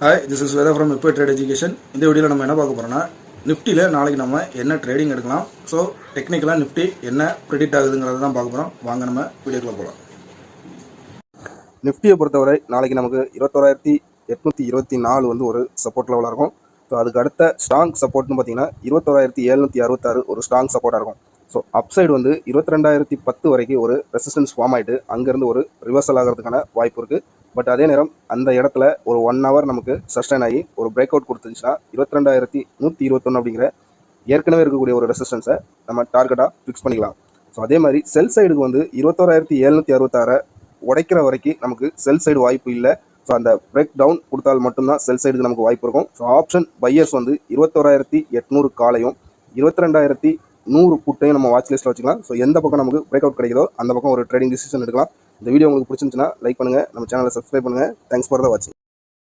Hi, this is Veda from இப்போ trade education. இந்த வீடியோவில் நம்ம என்ன பார்க்க போகிறோம்னா, நிஃப்டியில் நாளைக்கு நம்ம என்ன ட்ரேடிங் எடுக்கலாம், ஸோ டெக்னிக்கலாக நிஃப்டி என்ன ப்ரிடிக்ட் ஆகுதுங்கிறத தான் பார்க்க போகிறோம். வாங்க நம்ம வீடியோக்குள்ளே போகலாம். நிஃப்டியை பொறுத்தவரை நாளைக்கு நமக்கு 21,824 வந்து ஒரு சப்போர்ட் லெவலாக இருக்கும். ஸோ அதுக்கு அடுத்த ஸ்ட்ராங் சப்போர்ட்னு பார்த்தீங்கன்னா 21,766 ஒரு ஸ்ட்ராங் சப்போர்ட்டாக இருக்கும். ஸோ அப்சைடு வந்து 22,010 வரைக்கும் ஒரு ரெசிஸ்டன்ஸ் ஃபார்ம் ஆகிட்டு அங்கேருந்து ஒரு ரிவர்சல் ஆகிறதுக்கான வாய்ப்பு இருக்குது. பட் அதே நேரம் அந்த இடத்துல ஒரு 1 hour நமக்கு சஸ்டைன் ஆகி ஒரு பிரேக் அவுட் கொடுத்துச்சுன்னா 22,121 அப்படிங்கிற ஏற்கனவே இருக்கக்கூடிய ஒரு ரெசிஸ்டன்ஸை நம்ம டார்கெட்டாக ஃபிக்ஸ் பண்ணிக்கலாம். ஸோ அதே மாதிரி செல் சைடுக்கு வந்து 21,766 உடைக்கிற வரைக்கும் நமக்கு செல் சைடு வாய்ப்பு இல்லை. ஸோ அந்த பிரேக் டவுன் கொடுத்தால் மட்டும்தான் செல் சைடுக்கு நமக்கு வாய்ப்பு இருக்கும். ஸோ ஆப்ஷன் பையர்ஸ் வந்து 21,800 காலையும் 22,100 புட்டையும் நம்ம வாட்ச் லிஸ்ட்டில் வச்சுக்கலாம். ஸோ எந்த பக்கம் நமக்கு பிரேக் அவுட் கிடைக்குதோ அந்த பக்கம் ஒரு ட்ரேடிங் டிசிஷன் எடுக்கலாம். இந்த வீடியோ உங்களுக்கு பிடிச்சிருந்துச்சுன்னா லைக் பண்ணுங்கள், நம்ம சேனலை சப்ஸ்கிரைப் பண்ணுங்கள். தேங்க்ஸ் ஃபார் த வாட்சிங்.